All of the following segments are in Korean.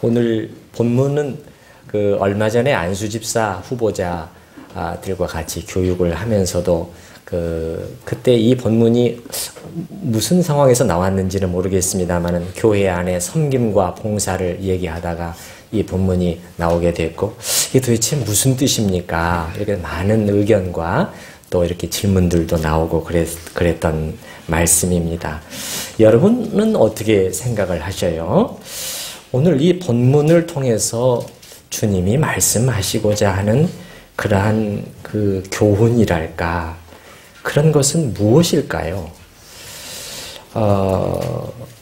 오늘 본문은 그 얼마 전에 안수 집사 후보자들과 같이 교육을 하면서도 그때 이 본문이 무슨 상황에서 나왔는지는 모르겠습니다만은 교회 안에 섬김과 봉사를 얘기하다가 이 본문이 나오게 됐고, 이게 도대체 무슨 뜻입니까? 이렇게 많은 의견과 또 이렇게 질문들도 나오고 그랬던 말씀입니다. 여러분은 어떻게 생각을 하셔요? 오늘 이 본문을 통해서 주님이 말씀하시고자 하는 그러한 그 교훈이랄까, 그런 것은 무엇일까요?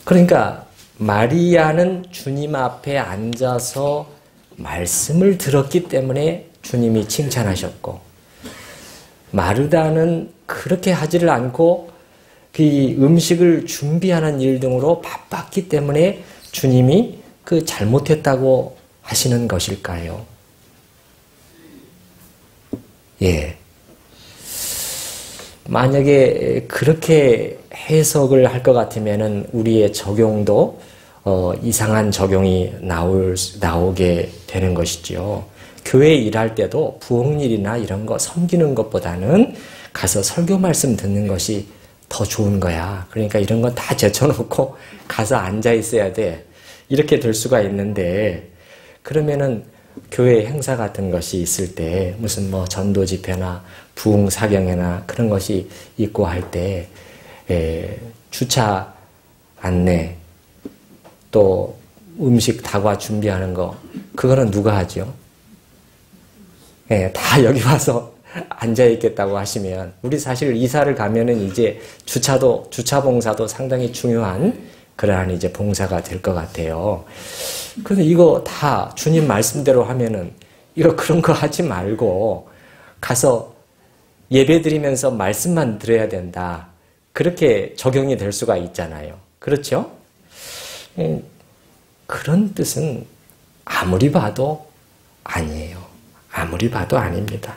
그러니까 마리아는 주님 앞에 앉아서 말씀을 들었기 때문에 주님이 칭찬하셨고, 마르다는 그렇게 하지를 않고 그 음식을 준비하는 일 등으로 바빴기 때문에 주님이 그 잘못했다고 하시는 것일까요? 예. 만약에 그렇게 해석을 할 것 같으면은 우리의 적용도 이상한 적용이 나오게 되는 것이지요. 교회 일할 때도 부엌일이나 이런 거 섬기는 것보다는 가서 설교 말씀 듣는 것이 더 좋은 거야. 그러니까 이런 건 다 제쳐놓고 가서 앉아 있어야 돼. 이렇게 될 수가 있는데, 그러면은 교회 행사 같은 것이 있을 때 무슨 뭐 전도 집회나 부흥 사경회나 그런 것이 있고 할 때 주차 안내 또 음식 다과 준비하는 거, 그거는 누가 하죠? 다 여기 와서 앉아 있겠다고 하시면, 우리 사실 이사를 가면은 이제 주차 봉사도 상당히 중요한 그러한 이제 봉사가 될 것 같아요. 근데 이거 다 주님 말씀대로 하면은 이거 그런 거 하지 말고 가서 예배 드리면서 말씀만 들어야 된다. 그렇게 적용이 될 수가 있잖아요. 그렇죠? 그런 뜻은 아무리 봐도 아니에요. 아무리 봐도 아닙니다.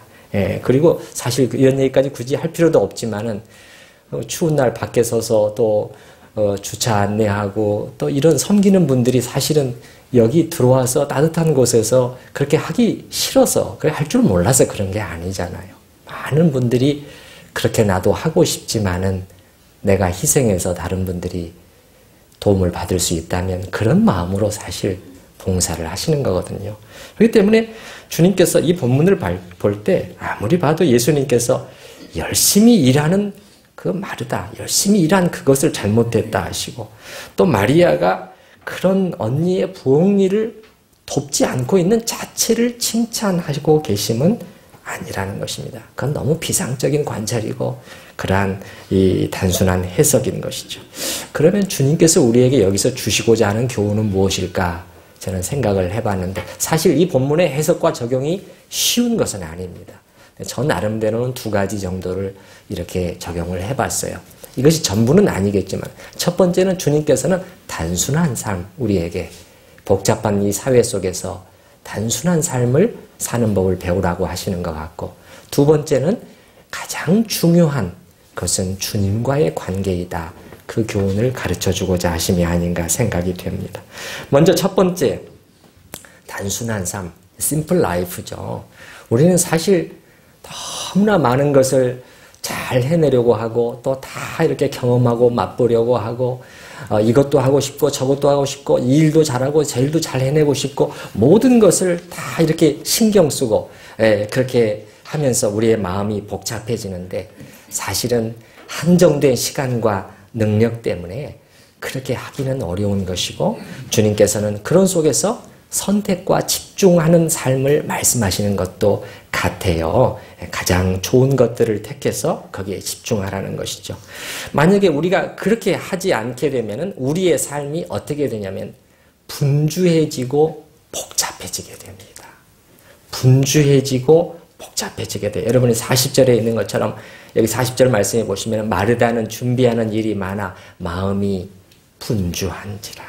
그리고 사실 이런 얘기까지 굳이 할 필요도 없지만은 추운 날 밖에 서서 또 주차 안내하고 또 이런 섬기는 분들이 사실은 여기 들어와서 따뜻한 곳에서 그렇게 하기 싫어서, 그래 할 줄 몰라서 그런 게 아니잖아요. 많은 분들이 그렇게 나도 하고 싶지만은 내가 희생해서 다른 분들이 도움을 받을 수 있다면 그런 마음으로 사실 봉사를 하시는 거거든요. 그렇기 때문에 주님께서 이 본문을 볼 때 아무리 봐도 예수님께서 열심히 일하는 그 마르다, 열심히 일한 그것을 잘못했다 하시고, 또 마리아가 그런 언니의 부엌일을 돕지 않고 있는 자체를 칭찬하시고 계심은 아니라는 것입니다. 그건 너무 비상적인 관찰이고 그러한 이 단순한 해석인 것이죠. 그러면 주님께서 우리에게 여기서 주시고자 하는 교훈은 무엇일까? 저는 생각을 해봤는데, 사실 이 본문의 해석과 적용이 쉬운 것은 아닙니다. 저 나름대로는 2가지 정도를 이렇게 적용을 해봤어요. 이것이 전부는 아니겠지만, 첫 번째는 주님께서는 단순한 삶, 우리에게 복잡한 이 사회 속에서 단순한 삶을 사는 법을 배우라고 하시는 것 같고, 두 번째는 가장 중요한 것은 주님과의 관계이다. 그 교훈을 가르쳐주고자 하심이 아닌가 생각이 됩니다. 먼저 첫 번째, 단순한 삶, simple life죠. 우리는 사실 너무나 많은 것을 잘 해내려고 하고 또 다 이렇게 경험하고 맛보려고 하고 이것도 하고 싶고 저것도 하고 싶고 이 일도 잘하고 저 일도 잘 해내고 싶고 모든 것을 다 이렇게 신경 쓰고 그렇게 하면서 우리의 마음이 복잡해지는데, 사실은 한정된 시간과 능력 때문에 그렇게 하기는 어려운 것이고, 주님께서는 그런 속에서 선택과 집중하는 삶을 말씀하시는 것도 같아요. 가장 좋은 것들을 택해서 거기에 집중하라는 것이죠. 만약에 우리가 그렇게 하지 않게 되면 우리의 삶이 어떻게 되냐면 분주해지고 복잡해지게 됩니다. 분주해지고 복잡해지게 돼요. 여러분이 40절에 있는 것처럼 여기 40절 말씀해 보시면 마르다는 준비하는 일이 많아 마음이 분주한지라.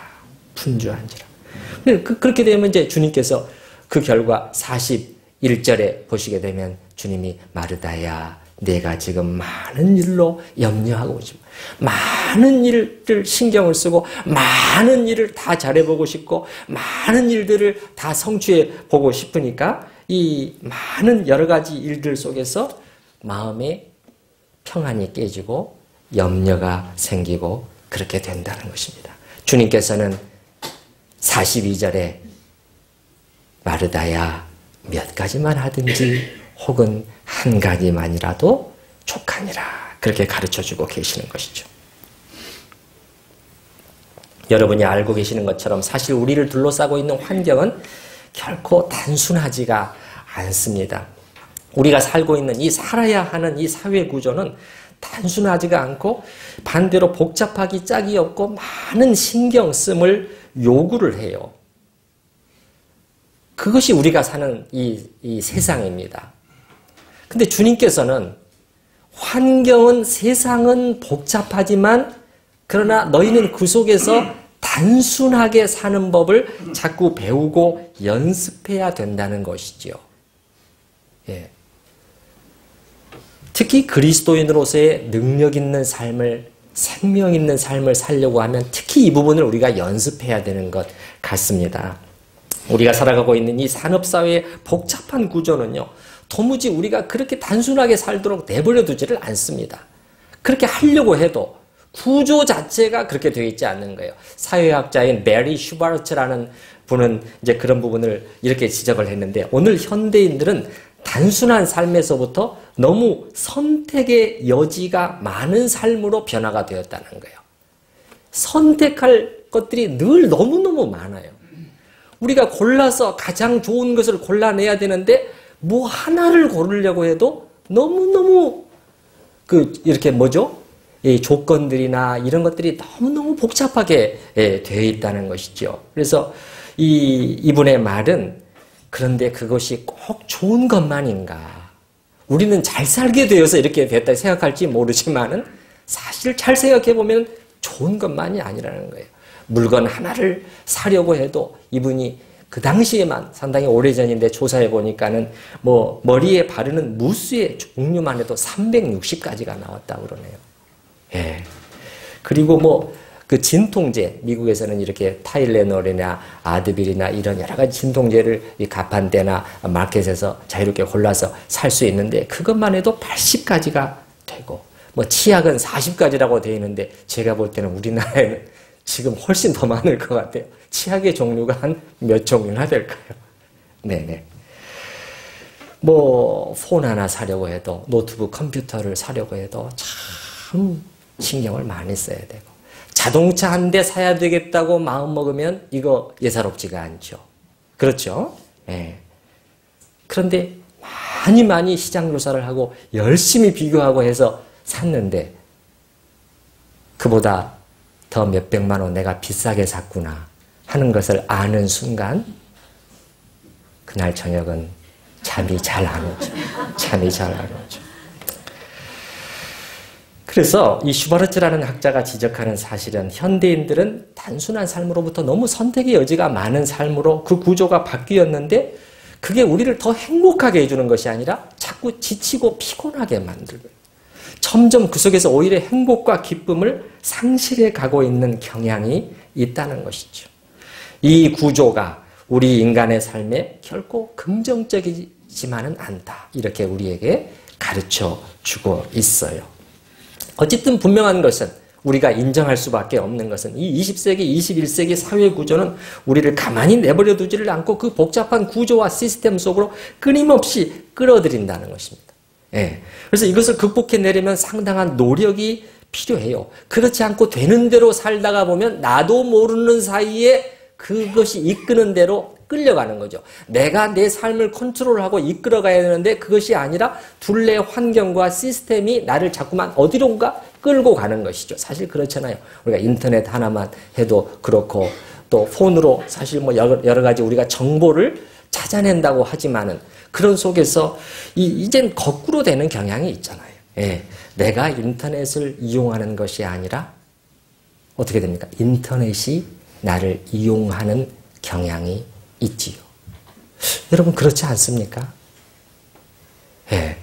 그렇게 되면 이제 주님께서 그 결과 41절에 보시게 되면 주님이 마르다야 내가 지금 많은 일로 염려하고 싶어. 많은 일을 신경을 쓰고 많은 일을 다 잘해보고 싶고 많은 일들을 다 성취해 보고 싶으니까 이 많은 여러 가지 일들 속에서 마음의 평안이 깨지고 염려가 생기고 그렇게 된다는 것입니다. 주님께서는 42절에 마르다야 몇 가지만 하든지 혹은 한 가지만이라도 족하니라 그렇게 가르쳐주고 계시는 것이죠. 여러분이 알고 계시는 것처럼 사실 우리를 둘러싸고 있는 환경은 결코 단순하지가 않습니다. 우리가 살고 있는 이 살아야 하는 이 사회 구조는 단순하지가 않고 반대로 복잡하기 짝이 없고 많은 신경 씀을 요구를 해요. 그것이 우리가 사는 이 세상입니다. 근데 주님께서는 환경은 세상은 복잡하지만 그러나 너희는 그 속에서 단순하게 사는 법을 자꾸 배우고 연습해야 된다는 것이지요. 예. 특히 그리스도인으로서의 능력 있는 삶을, 생명 있는 삶을 살려고 하면 특히 이 부분을 우리가 연습해야 되는 것 같습니다. 우리가 살아가고 있는 이 산업사회의 복잡한 구조는요, 도무지 우리가 그렇게 단순하게 살도록 내버려 두지를 않습니다. 그렇게 하려고 해도 구조 자체가 그렇게 되어 있지 않는 거예요. 사회학자인 메리 슈바르츠라는 분은 이제 그런 부분을 이렇게 지적을 했는데, 오늘 현대인들은 단순한 삶에서부터 너무 선택의 여지가 많은 삶으로 변화가 되었다는 거예요. 선택할 것들이 늘 너무너무 많아요. 우리가 골라서 가장 좋은 것을 골라내야 되는데 뭐 하나를 고르려고 해도 너무너무 이렇게 이 조건들이나 이런 것들이 너무너무 복잡하게 되어 있다는 것이죠. 그래서 이분의 말은 그런데 그것이 꼭 좋은 것만인가? 우리는 잘 살게 되어서 이렇게 됐다 생각할지 모르지만은 사실 잘 생각해보면 좋은 것만이 아니라는 거예요. 물건 하나를 사려고 해도 이분이 그 당시에만 상당히 오래전인데 조사해 보니까는 머리에 바르는 무스의 종류만 해도 360가지가 나왔다고 그러네요. 예. 그리고 그 진통제, 미국에서는 이렇게 타일레놀이나 아드빌이나 이런 여러 가지 진통제를 이 가판대나 마켓에서 자유롭게 골라서 살 수 있는데 그것만 해도 80가지가 되고 치약은 40가지라고 되어 있는데 제가 볼 때는 우리나라에는 지금 훨씬 더 많을 것 같아요. 치약의 종류가 한 몇 종류나 될까요? 네네. 폰 하나 사려고 해도, 노트북 컴퓨터를 사려고 해도 참 신경을 많이 써야 되고, 자동차 한 대 사야 되겠다고 마음먹으면 이거 예사롭지가 않죠. 그렇죠? 네. 그런데 많이 시장 조사를 하고 열심히 비교하고 해서 샀는데 그보다 더 몇백만 원 내가 비싸게 샀구나 하는 것을 아는 순간 그날 저녁은 잠이 잘 안 오죠. 잠이 잘 안 오죠. 그래서 이 슈바르츠라는 학자가 지적하는 사실은 현대인들은 단순한 삶으로부터 너무 선택의 여지가 많은 삶으로 그 구조가 바뀌었는데 그게 우리를 더 행복하게 해주는 것이 아니라 자꾸 지치고 피곤하게 만들고 점점 그 속에서 오히려 행복과 기쁨을 상실해 가고 있는 경향이 있다는 것이죠. 이 구조가 우리 인간의 삶에 결코 긍정적이지만은 않다. 이렇게 우리에게 가르쳐 주고 있어요. 어쨌든 분명한 것은 우리가 인정할 수밖에 없는 것은 이 20세기, 21세기 사회 구조는 우리를 가만히 내버려 두지를 않고 그 복잡한 구조와 시스템 속으로 끊임없이 끌어들인다는 것입니다. 예. 그래서 이것을 극복해내려면 상당한 노력이 필요해요. 그렇지 않고 되는 대로 살다가 보면 나도 모르는 사이에 그것이 이끄는 대로 끌려가는 거죠. 내가 내 삶을 컨트롤하고 이끌어가야 되는데 그것이 아니라 둘레 환경과 시스템이 나를 자꾸만 어디론가 끌고 가는 것이죠. 사실 그렇잖아요. 우리가 인터넷 하나만 해도 그렇고 또 폰으로 사실 여러 가지 우리가 정보를 찾아낸다고 하지만은 그런 속에서 이젠 거꾸로 되는 경향이 있잖아요. 예. 내가 인터넷을 이용하는 것이 아니라 어떻게 됩니까? 인터넷이 나를 이용하는 경향이 있지요. 여러분 그렇지 않습니까? 예.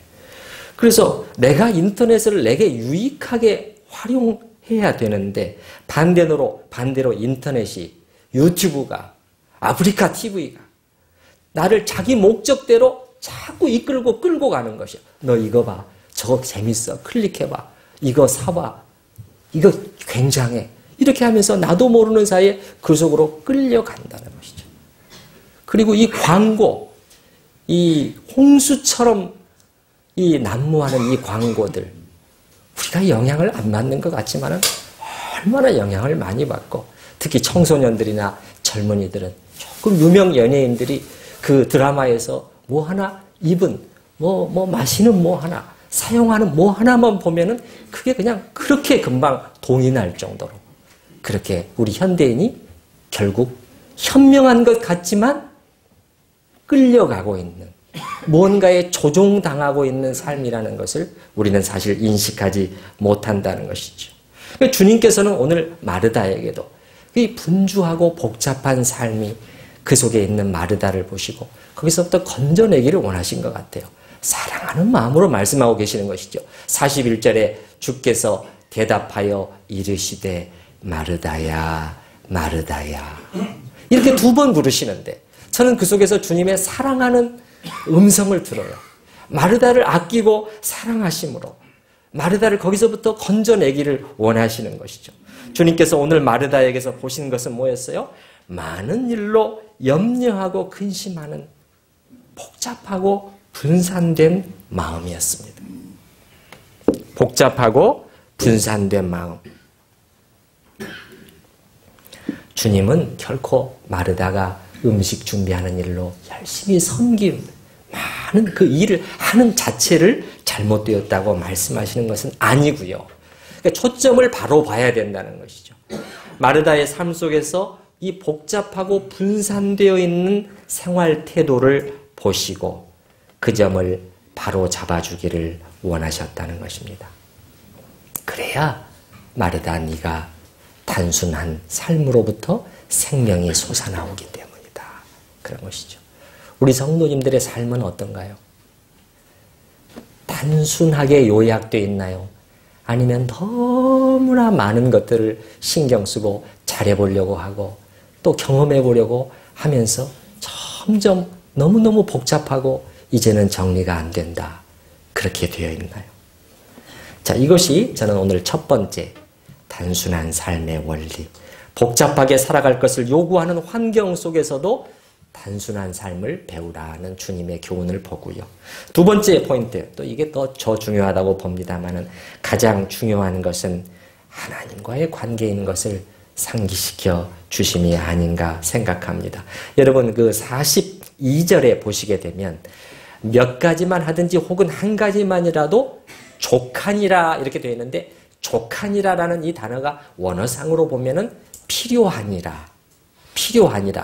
그래서 내가 인터넷을 내게 유익하게 활용해야 되는데 반대로 인터넷이, 유튜브가, 아프리카 TV가 나를 자기 목적대로 자꾸 이끌고 끌고 가는 것이야. 너 이거 봐. 저거 재밌어. 클릭해봐. 이거 사봐. 이거 굉장해. 이렇게 하면서 나도 모르는 사이에 그 속으로 끌려간다는 것이죠. 그리고 이 광고, 이 홍수처럼 이 난무하는 이 광고들, 우리가 영향을 안 받는 것 같지만 얼마나 영향을 많이 받고, 특히 청소년들이나 젊은이들은 조금 유명 연예인들이 그 드라마에서 뭐 하나 입은, 뭐 마시는 뭐 하나, 사용하는 뭐 하나만 보면은 그게 그냥 그렇게 금방 돈이 날 정도로, 그렇게 우리 현대인이 결국 현명한 것 같지만 끌려가고 있는, 무언가에 조종당하고 있는 삶이라는 것을 우리는 사실 인식하지 못한다는 것이죠. 주님께서는 오늘 마르다에게도 이 분주하고 복잡한 삶이 그 속에 있는 마르다를 보시고 거기서부터 건져내기를 원하신 것 같아요. 사랑하는 마음으로 말씀하고 계시는 것이죠. 41절에 주께서 대답하여 이르시되 마르다야 마르다야, 이렇게 2번 부르시는데 저는 그 속에서 주님의 사랑하는 음성을 들어요. 마르다를 아끼고 사랑하심으로 마르다를 거기서부터 건져내기를 원하시는 것이죠. 주님께서 오늘 마르다에게서 보신 것은 뭐였어요? 많은 일로 염려하고 근심하는 복잡하고 분산된 마음이었습니다. 복잡하고 분산된 마음. 주님은 결코 마르다가 음식 준비하는 일로 열심히 섬김, 많은 그 일을 하는 자체를 잘못되었다고 말씀하시는 것은 아니고요. 그러니까 초점을 바로 봐야 된다는 것이죠. 마르다의 삶 속에서 이 복잡하고 분산되어 있는 생활 태도를 보시고 그 점을 바로 잡아주기를 원하셨다는 것입니다. 그래야 마르다, 네가 단순한 삶으로부터 생명이 솟아나오기 때문이다. 그런 것이죠. 우리 성도님들의 삶은 어떤가요? 단순하게 요약되어 있나요? 아니면 너무나 많은 것들을 신경 쓰고 잘해보려고 하고 또 경험해보려고 하면서 점점 너무너무 복잡하고 이제는 정리가 안 된다. 그렇게 되어 있나요? 자, 이것이 저는 오늘 첫 번째 단순한 삶의 원리. 복잡하게 살아갈 것을 요구하는 환경 속에서도 단순한 삶을 배우라는 주님의 교훈을 보고요. 2번째 포인트, 또 이게 더 중요하다고 봅니다만은 가장 중요한 것은 하나님과의 관계인 것을 상기시켜 주심이 아닌가 생각합니다. 여러분 그 42절에 보시게 되면 몇 가지만 하든지 혹은 한 가지만이라도 족하니라 이렇게 되어 있는데, 족하니라라는 이 단어가 원어상으로 보면은 필요하니라.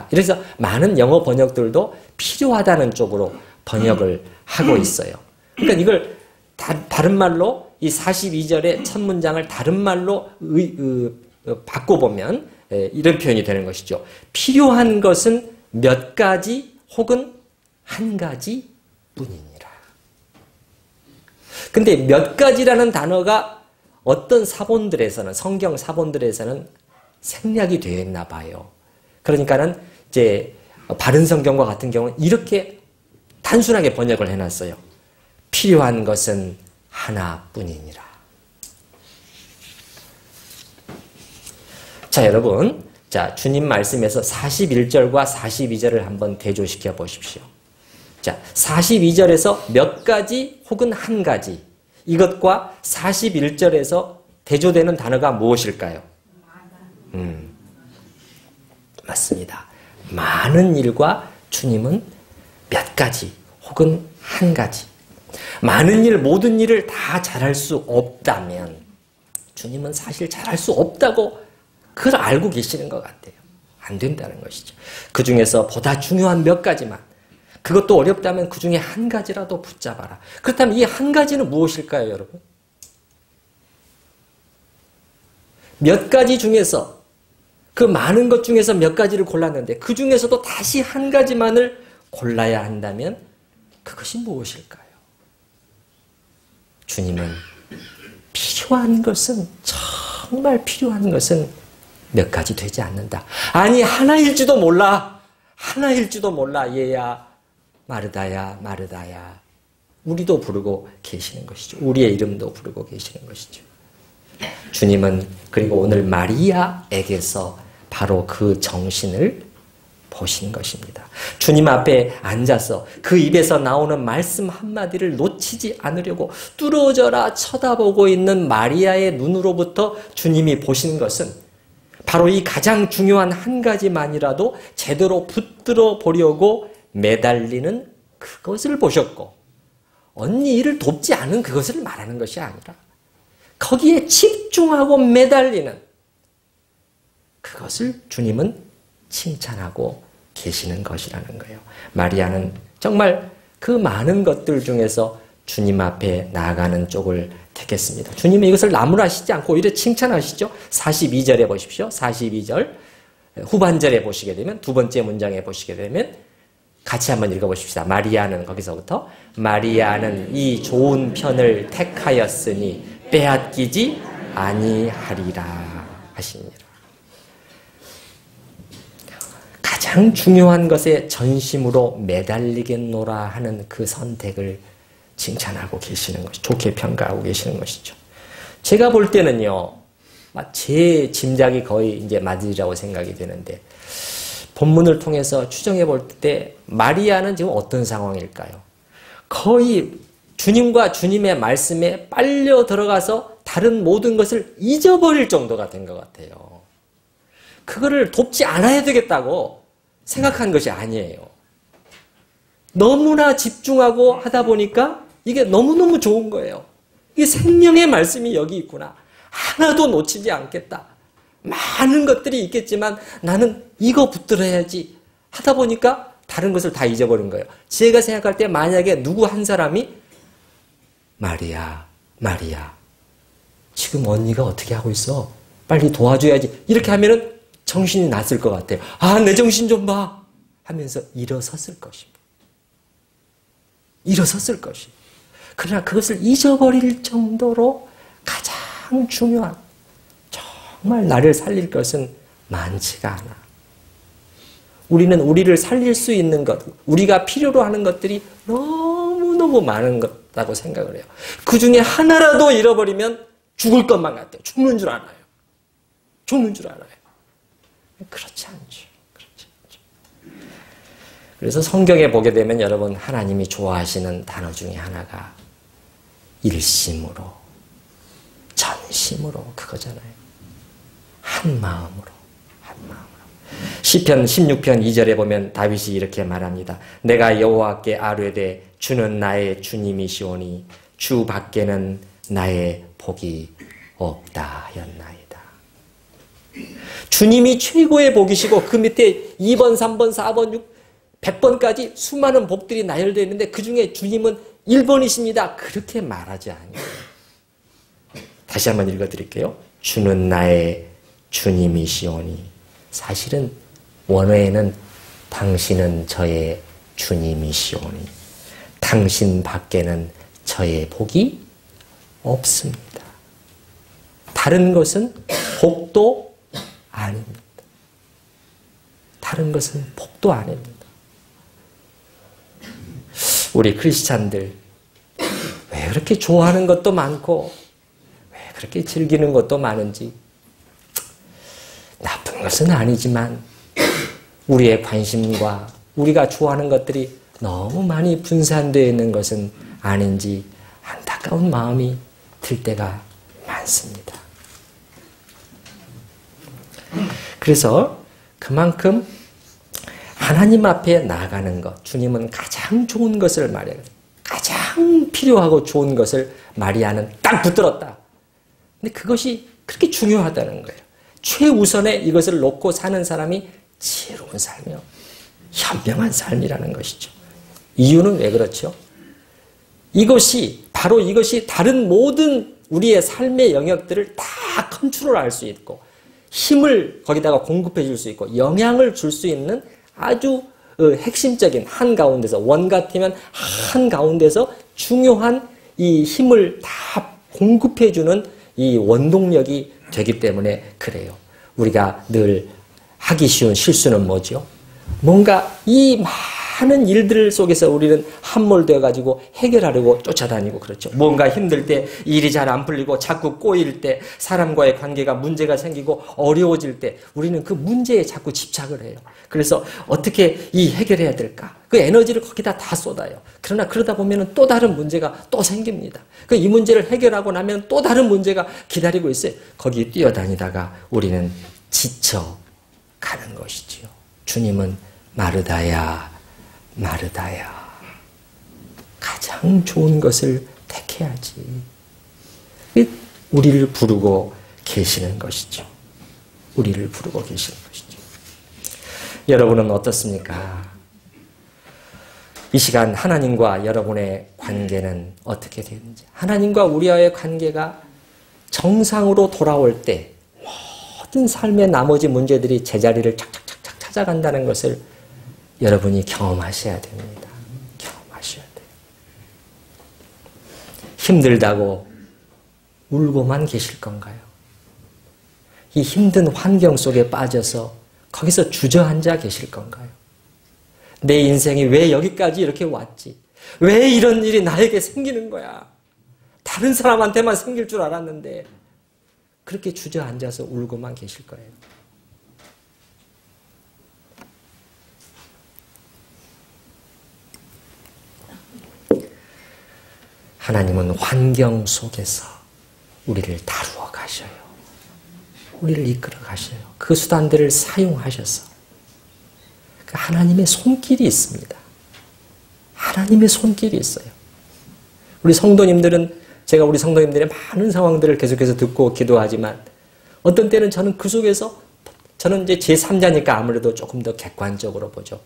그래서 많은 영어 번역들도 필요하다는 쪽으로 번역을 하고 있어요. 그러니까 이걸 다른 말로 이 42절의 첫 문장을 다른 말로 바꿔보면 이런 표현이 되는 것이죠. 필요한 것은 몇 가지 혹은 한 가지 뿐이니라. 근데 몇 가지라는 단어가 어떤 사본들에서는, 성경 사본들에서는 생략이 되어 있나 봐요. 그러니까는 이제 바른 성경과 같은 경우는 이렇게 단순하게 번역을 해놨어요. 필요한 것은 하나뿐이니라. 자, 여러분, 자, 주님 말씀에서 41절과 42절을 한번 대조시켜 보십시오. 자, 42절에서 몇 가지 혹은 한 가지, 이것과 41절에서 대조되는 단어가 무엇일까요? 맞습니다. 많은 일과 주님은 몇 가지 혹은 한 가지. 많은 일, 모든 일을 다 잘할 수 없다면 주님은 사실 잘할 수 없다고 그걸 알고 계시는 것 같아요. 안 된다는 것이죠. 그 중에서 보다 중요한 몇 가지만, 그것도 어렵다면 그 중에 한 가지라도 붙잡아라. 그렇다면 이 한 가지는 무엇일까요, 여러분? 몇 가지 중에서, 그 많은 것 중에서 몇 가지를 골랐는데 그 중에서도 다시 한 가지만을 골라야 한다면 그것이 무엇일까요? 주님은 필요한 것은, 정말 필요한 것은 몇 가지 되지 않는다. 아니, 하나일지도 몰라. 하나일지도 몰라. 얘야, 마르다야, 마르다야. 우리도 부르고 계시는 것이죠. 우리의 이름도 부르고 계시는 것이죠. 주님은 그리고 오늘 마리아에게서 바로 그 정신을 보신 것입니다. 주님 앞에 앉아서 그 입에서 나오는 말씀 한마디를 놓치지 않으려고 뚫어져라 쳐다보고 있는 마리아의 눈으로부터 주님이 보신 것은 바로 이 가장 중요한 한 가지만이라도 제대로 붙들어 보려고 매달리는 그것을 보셨고, 언니 일을 돕지 않은 그것을 말하는 것이 아니라 거기에 집중하고 매달리는 그것을 주님은 칭찬하고 계시는 것이라는 거예요. 마리아는 정말 그 많은 것들 중에서 주님 앞에 나아가는 쪽을 택했습니다. 주님이 이것을 나무라시지 않고 오히려 칭찬하시죠. 42절에 보십시오. 42절 후반절에 보시게 되면, 두 번째 문장에 보시게 되면 같이 한번 읽어보십시다. 마리아는, 거기서부터 마리아는 이 좋은 편을 택하였으니 빼앗기지 아니하리라 하시니라. 가장 중요한 것에 전심으로 매달리겠노라 하는 그 선택을 칭찬하고 계시는 것이, 좋게 평가하고 계시는 것이죠. 제가 볼 때는요, 제 짐작이 거의 이제 맞으리라고 생각이 되는데, 본문을 통해서 추정해 볼 때 마리아는 지금 어떤 상황일까요? 거의 주님과 주님의 말씀에 빨려 들어가서 다른 모든 것을 잊어버릴 정도가 된 것 같아요. 그거를 돕지 않아야 되겠다고 생각한 것이 아니에요. 너무나 집중하고 하다 보니까 이게 너무너무 좋은 거예요. 이게 생명의 말씀이 여기 있구나. 하나도 놓치지 않겠다. 많은 것들이 있겠지만 나는 이거 붙들어야지 하다 보니까 다른 것을 다 잊어버린 거예요. 제가 생각할 때 만약에 누구 한 사람이 마리아, 마리아, 지금 언니가 어떻게 하고 있어? 빨리 도와줘야지. 이렇게 하면은 정신이 났을 것 같아요. 아, 내 정신 좀 봐. 하면서 일어섰을 것입니다. 일어섰을 것이. 그러나 그것을 잊어버릴 정도로 가장 중요한, 정말 나를 살릴 것은 많지가 않아. 우리는 우리를 살릴 수 있는 것, 우리가 필요로 하는 것들이 너무너무 많은 것이라고 생각을 해요. 그 중에 하나라도 잃어버리면 죽을 것만 같아요. 죽는 줄 알아요. 죽는 줄 알아요. 그렇지 않죠. 그렇지 않죠. 그래서 성경에 보게 되면 여러분, 하나님이 좋아하시는 단어 중에 하나가 일심으로, 전심으로, 그거잖아요. 한 마음으로, 한 마음으로. 시편 16편 2절에 보면 다윗이 이렇게 말합니다. 내가 여호와께 아뢰되 주는 나의 주님이시오니 주 밖에는 나의 복이 없다 하였나이다. 주님이 최고의 복이시고 그 밑에 2번, 3번, 4번, 6, 100번까지 수많은 복들이 나열되어 있는데 그 중에 주님은 1번이십니다. 그렇게 말하지 않아요. 다시 한번 읽어드릴게요. 주는 나의 주님이시오니. 사실은 원어에는 당신은 저의 주님이시오니 당신 밖에는 저의 복이 없습니다. 다른 것은 복도 아닙니다. 다른 것은 복도 아닙니다. 우리 크리스찬들 왜 그렇게 좋아하는 것도 많고 왜 그렇게 즐기는 것도 많은지, 나쁜 것은 아니지만 우리의 관심과 우리가 좋아하는 것들이 너무 많이 분산되어 있는 것은 아닌지 안타까운 마음이 들 때가 많습니다. 그래서 그만큼 하나님 앞에 나아가는 것, 주님은 가장 좋은 것을 말해요. 가장 필요하고 좋은 것을 마리아는 딱 붙들었다. 근데 그것이 그렇게 중요하다는 거예요. 최우선에 이것을 놓고 사는 사람이 지혜로운 삶이요, 현명한 삶이라는 것이죠. 이유는 왜 그렇죠? 바로 이것이 다른 모든 우리의 삶의 영역들을 다 컨트롤할 수 있고 힘을 거기다가 공급해 줄 수 있고 영향을 줄 수 있는 아주 핵심적인 한가운데서, 원 같으면 한가운데서 중요한 이 힘을 다 공급해주는 이 원동력이 되기 때문에 그래요. 우리가 늘 하기 쉬운 실수는 뭐죠? 뭔가 이 많은 일들 속에서 우리는 함몰되어 가지고 해결하려고 쫓아다니고 그렇죠. 뭔가 힘들 때 일이 잘 안 풀리고 자꾸 꼬일 때 사람과의 관계가 문제가 생기고 어려워질 때 우리는 그 문제에 자꾸 집착을 해요. 그래서 어떻게 이 해결해야 될까? 그 에너지를 거기다 다 쏟아요. 그러나 그러다 보면 또 다른 문제가 또 생깁니다. 그 이 문제를 해결하고 나면 또 다른 문제가 기다리고 있어요. 거기 뛰어다니다가 우리는 지쳐가는 것이지요. 주님은 마르다야, 마르다야. 가장 좋은 것을 택해야지. 우리를 부르고 계시는 것이죠. 우리를 부르고 계시는 것이죠. 여러분은 어떻습니까? 이 시간 하나님과 여러분의 관계는 어떻게 되는지. 하나님과 우리와의 관계가 정상으로 돌아올 때 모든 삶의 나머지 문제들이 제자리를 착착착착 찾아간다는 것을 여러분이 경험하셔야 됩니다. 경험하셔야 돼요. 힘들다고 울고만 계실 건가요? 이 힘든 환경 속에 빠져서 거기서 주저앉아 계실 건가요? 내 인생이 왜 여기까지 이렇게 왔지? 왜 이런 일이 나에게 생기는 거야? 다른 사람한테만 생길 줄 알았는데 그렇게 주저앉아서 울고만 계실 거예요. 하나님은 환경 속에서 우리를 다루어 가셔요. 우리를 이끌어 가셔요. 그 수단들을 사용하셔서 하나님의 손길이 있습니다. 하나님의 손길이 있어요. 우리 성도님들은 제가 우리 성도님들의 많은 상황들을 계속해서 듣고 기도하지만 어떤 때는 저는 그 속에서 저는 이제 제3자니까 아무래도 조금 더 객관적으로 보죠.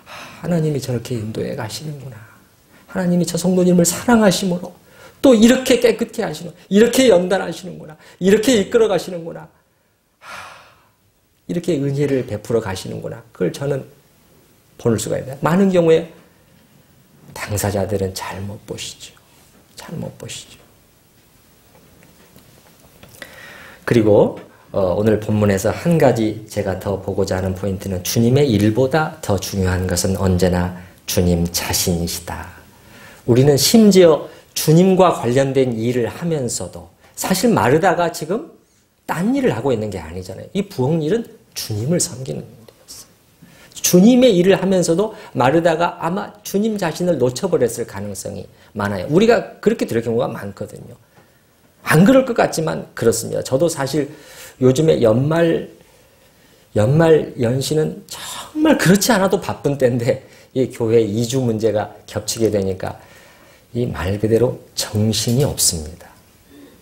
하나님이 저렇게 인도해 가시는구나. 하나님이 저 성도님을 사랑하심으로 또 이렇게 깨끗게 하시는, 이렇게 연단하시는구나. 이렇게 이끌어 가시는구나. 이렇게 은혜를 베풀어 가시는구나. 그걸 저는 볼 수가 있다. 많은 경우에 당사자들은 잘 못 보시죠. 잘 못 보시죠. 그리고 오늘 본문에서 한 가지 제가 더 보고자 하는 포인트는 주님의 일보다 더 중요한 것은 언제나 주님 자신이시다. 우리는 심지어 주님과 관련된 일을 하면서도 사실 마르다가 지금 딴 일을 하고 있는 게 아니잖아요. 이 부엌 일은 주님을 섬기는 일이었어요. 주님의 일을 하면서도 마르다가 아마 주님 자신을 놓쳐버렸을 가능성이 많아요. 우리가 그렇게 될 경우가 많거든요. 안 그럴 것 같지만 그렇습니다. 저도 사실 요즘에 연말 연시는 정말 그렇지 않아도 바쁜 때인데 이 교회 이주 문제가 겹치게 되니까 이 말 그대로 정신이 없습니다.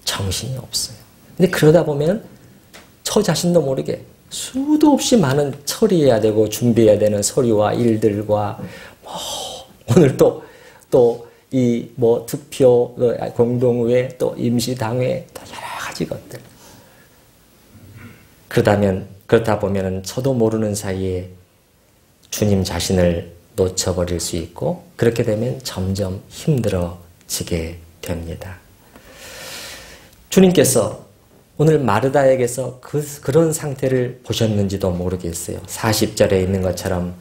정신이 없어요. 근데 그러다 보면 저 자신도 모르게 수도 없이 많은 처리해야 되고 준비해야 되는 서류와 일들과 오늘 또 이 투표 공동회 또 임시당회 또 여러 가지 것들. 그렇다 보면은 저도 모르는 사이에 주님 자신을 놓쳐버릴 수 있고 그렇게 되면 점점 힘들어지게 됩니다. 주님께서 오늘 마르다에게서 그런 상태를 보셨는지도 모르겠어요. 40절에 있는 것처럼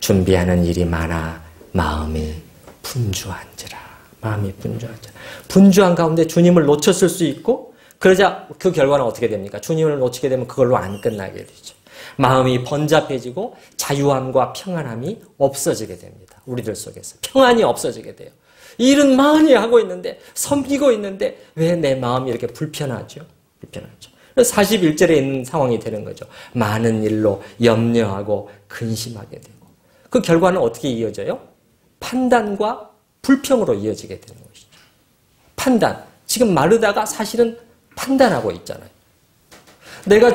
준비하는 일이 많아 마음이 분주한지라. 마음이 분주한지라. 분주한 가운데 주님을 놓쳤을 수 있고 그러자 그 결과는 어떻게 됩니까? 주님을 놓치게 되면 그걸로 안 끝나게 되죠. 마음이 번잡해지고 자유함과 평안함이 없어지게 됩니다. 우리들 속에서. 평안이 없어지게 돼요. 일은 많이 하고 있는데 섬기고 있는데 왜 내 마음이 이렇게 불편하죠? 불편하죠. 그래서 41절에 있는 상황이 되는 거죠. 많은 일로 염려하고 근심하게 되고 그 결과는 어떻게 이어져요? 판단과 불평으로 이어지게 되는 것이죠. 판단. 지금 마르다가 사실은 판단하고 있잖아요. 내가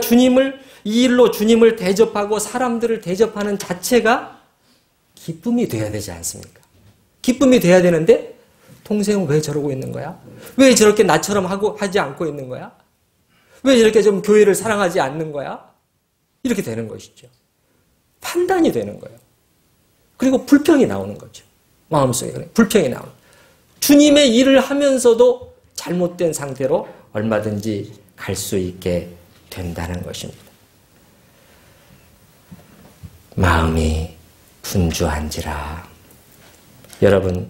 이 일로 주님을 대접하고 사람들을 대접하는 자체가 기쁨이 돼야 되지 않습니까? 기쁨이 돼야 되는데 동생은 왜 저러고 있는 거야? 왜 저렇게 나처럼 하지 않고 있는 거야? 왜 이렇게 좀 교회를 사랑하지 않는 거야? 이렇게 되는 것이죠. 판단이 되는 거예요. 그리고 불평이 나오는 거죠. 마음속에 불평이 나오는 거예요. 주님의 일을 하면서도 잘못된 상태로 얼마든지 갈 수 있게 된다는 것입니다. 마음이 분주한지라. 여러분,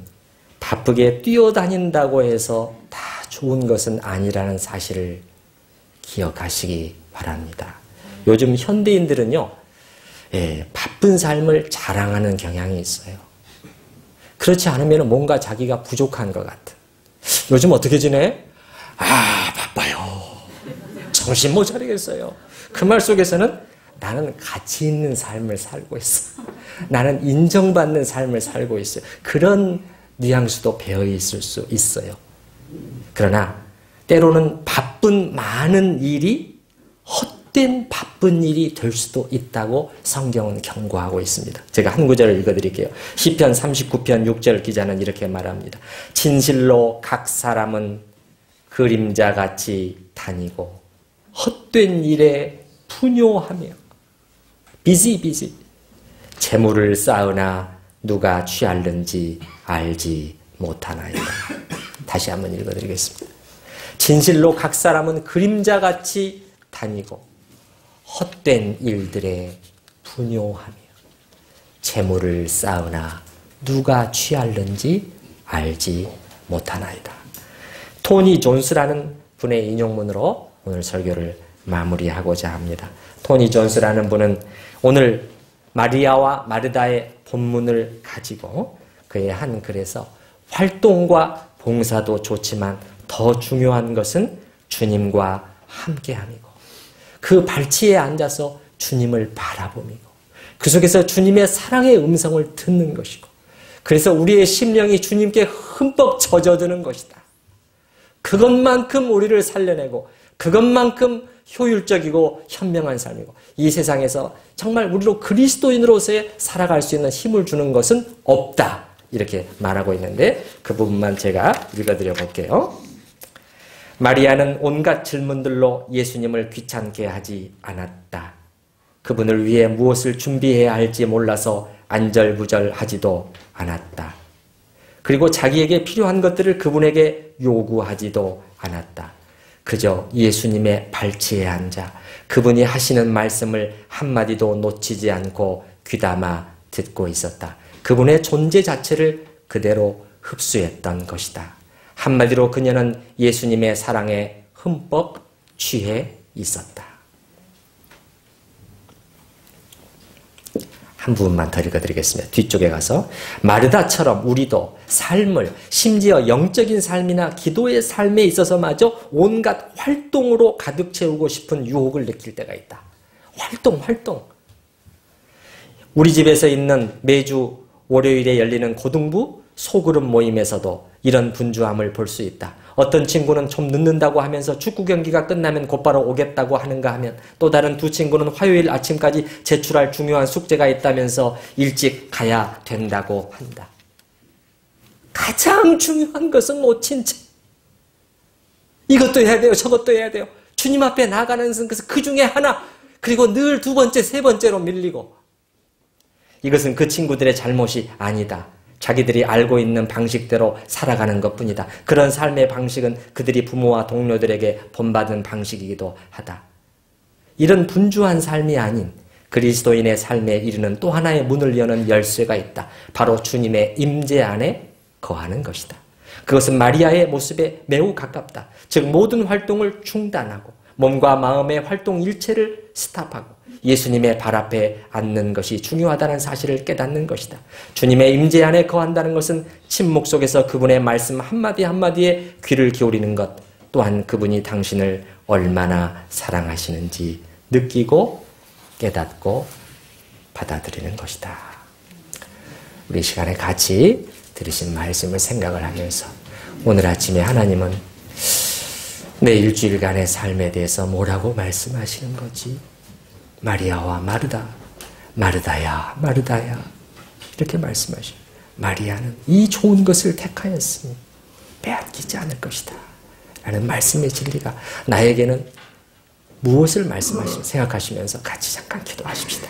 바쁘게 뛰어다닌다고 해서 다 좋은 것은 아니라는 사실을 기억하시기 바랍니다. 요즘 현대인들은요, 바쁜 삶을 자랑하는 경향이 있어요. 그렇지 않으면 뭔가 자기가 부족한 것 같은. 요즘 어떻게 지내? 바빠요. 정신 못 차리겠어요. 그 말 속에서는 나는 가치 있는 삶을 살고 있어. 나는 인정받는 삶을 살고 있어요. 그런 뉘앙스도 배어 있을 수 있어요. 그러나 때로는 바쁜 많은 일이 헛된 바쁜 일이 될 수도 있다고 성경은 경고하고 있습니다. 제가 한 구절을 읽어드릴게요. 시편 39편 6절 기자는 이렇게 말합니다. 진실로 각 사람은 그림자같이 다니고 헛된 일에 분요하며 비지 재물을 쌓으나 누가 취할는지 알지 못하나이다. 다시 한번 읽어드리겠습니다. 진실로 각 사람은 그림자같이 다니고 헛된 일들에 분요하며 재물을 쌓으나 누가 취할는지 알지 못하나이다. 토니 존스라는 분의 인용문으로 오늘 설교를 마무리하고자 합니다. 토니 존스라는 분은 오늘 마리아와 마르다의 본문을 가지고 그의 한 글에서 활동과 봉사도 좋지만 더 중요한 것은 주님과 함께함이고 그 발치에 앉아서 주님을 바라보미고 그 속에서 주님의 사랑의 음성을 듣는 것이고 그래서 우리의 심령이 주님께 흠뻑 젖어드는 것이다. 그것만큼 우리를 살려내고 그것만큼 효율적이고 현명한 삶이고 이 세상에서 정말 우리로 그리스도인으로서의 살아갈 수 있는 힘을 주는 것은 없다. 이렇게 말하고 있는데 그 부분만 제가 읽어드려 볼게요. 마리아는 온갖 질문들로 예수님을 귀찮게 하지 않았다. 그분을 위해 무엇을 준비해야 할지 몰라서 안절부절하지도 않았다. 그리고 자기에게 필요한 것들을 그분에게 요구하지도 않았다. 그저 예수님의 발치에 앉아 그분이 하시는 말씀을 한마디도 놓치지 않고 귀담아 듣고 있었다. 그분의 존재 자체를 그대로 흡수했던 것이다. 한마디로 그녀는 예수님의 사랑에 흠뻑 취해 있었다. 한 부분만 더 읽어드리겠습니다. 뒤쪽에 가서 마르다처럼 우리도 삶을 심지어 영적인 삶이나 기도의 삶에 있어서마저 온갖 활동으로 가득 채우고 싶은 유혹을 느낄 때가 있다. 활동. 우리 집에서 있는 매주 월요일에 열리는 고등부 소그룹 모임에서도 이런 분주함을 볼 수 있다. 어떤 친구는 좀 늦는다고 하면서 축구 경기가 끝나면 곧바로 오겠다고 하는가 하면 또 다른 두 친구는 화요일 아침까지 제출할 중요한 숙제가 있다면서 일찍 가야 된다고 한다. 가장 중요한 것은 놓친 채 이것도 해야 돼요. 저것도 해야 돼요. 주님 앞에 나가는 것은 그 중에 하나 그리고 늘 두 번째, 세 번째로 밀리고 이것은 그 친구들의 잘못이 아니다. 자기들이 알고 있는 방식대로 살아가는 것뿐이다. 그런 삶의 방식은 그들이 부모와 동료들에게 본받은 방식이기도 하다. 이런 분주한 삶이 아닌 그리스도인의 삶에 이르는 또 하나의 문을 여는 열쇠가 있다. 바로 주님의 임재 안에 거하는 것이다. 그것은 마리아의 모습에 매우 가깝다. 즉 모든 활동을 중단하고 몸과 마음의 활동 일체를 스탑하고 예수님의 발 앞에 앉는 것이 중요하다는 사실을 깨닫는 것이다. 주님의 임재 안에 거한다는 것은 침묵 속에서 그분의 말씀 한마디 한마디에 귀를 기울이는 것 또한 그분이 당신을 얼마나 사랑하시는지 느끼고 깨닫고 받아들이는 것이다. 우리 시간에 같이 들으신 말씀을 생각을 하면서 오늘 아침에 하나님은 내 일주일간의 삶에 대해서 뭐라고 말씀하시는 거지? 마리아와 마르다, 마르다야, 마르다야 이렇게 말씀하시죠. 마리아는 이 좋은 것을 택하였으니 빼앗기지 않을 것이다 라는 말씀의 진리가 나에게는 무엇을 말씀하시는지 생각하시면서 같이 잠깐 기도하십시다.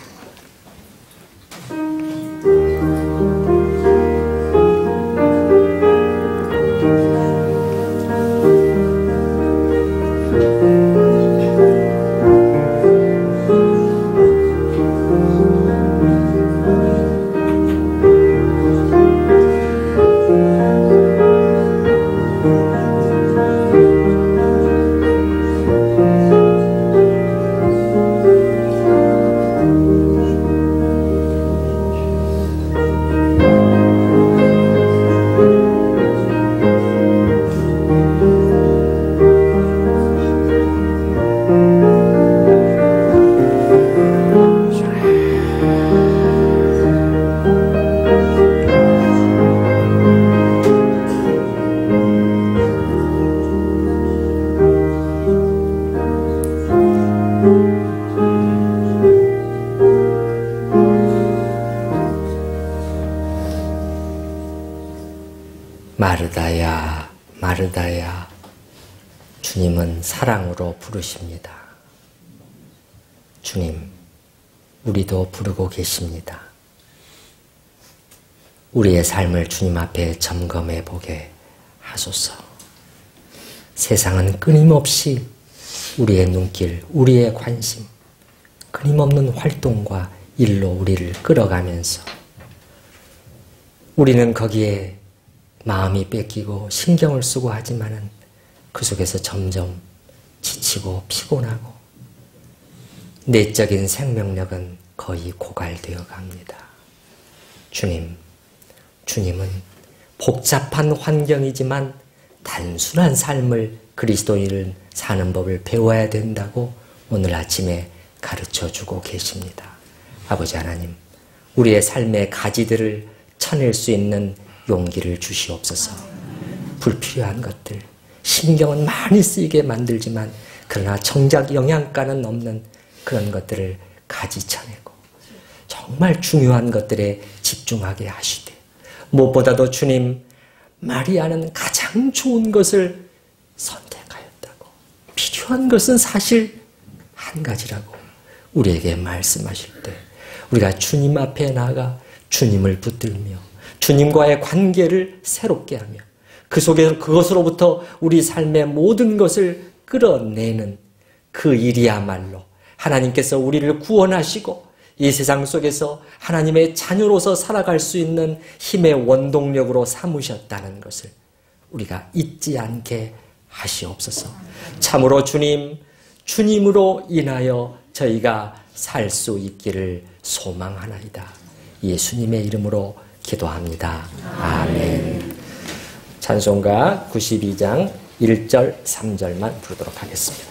마르다야, 마르다야. 주님은 사랑으로 부르십니다. 주님, 우리도 부르고 계십니다. 우리의 삶을 주님 앞에 점검해 보게 하소서. 세상은 끊임없이 우리의 눈길, 우리의 관심, 끊임없는 활동과 일로 우리를 끌어가면서 우리는 거기에 마음이 뺏기고 신경을 쓰고 하지만은 그 속에서 점점 지치고 피곤하고 내적인 생명력은 거의 고갈되어 갑니다. 주님은 복잡한 환경이지만 단순한 삶을 그리스도인을 사는 법을 배워야 된다고 오늘 아침에 가르쳐주고 계십니다. 아버지 하나님, 우리의 삶의 가지들을 쳐낼 수 있는 용기를 주시옵소서. 불필요한 것들, 신경은 많이 쓰이게 만들지만 그러나 정작 영양가는 없는 그런 것들을 가지쳐내고 정말 중요한 것들에 집중하게 하시되, 무엇보다도 주님, 마리아는 가장 좋은 것을 선택하였다고, 필요한 것은 사실 한 가지라고 우리에게 말씀하실 때 우리가 주님 앞에 나아가 주님을 붙들며 주님과의 관계를 새롭게 하며 그 속에서 그것으로부터 우리 삶의 모든 것을 끌어내는 그 일이야말로 하나님께서 우리를 구원하시고 이 세상 속에서 하나님의 자녀로서 살아갈 수 있는 힘의 원동력으로 삼으셨다는 것을 우리가 잊지 않게 하시옵소서. 참으로 주님으로 인하여 저희가 살 수 있기를 소망하나이다. 예수님의 이름으로 기도합니다. 아멘. 찬송가 92장 1절 3절만 부르도록 하겠습니다.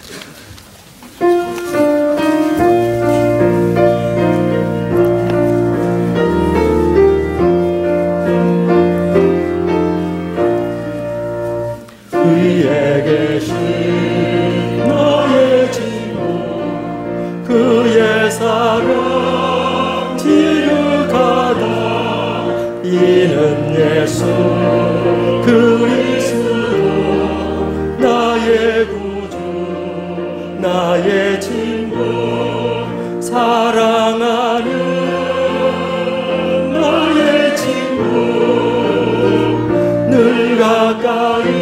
위에 계신 나의 주님, 그의 사랑 지극하다. 이는 예수 그리스도 나의 구주 나의 친구 사랑하는 나의 친구 늘 가까이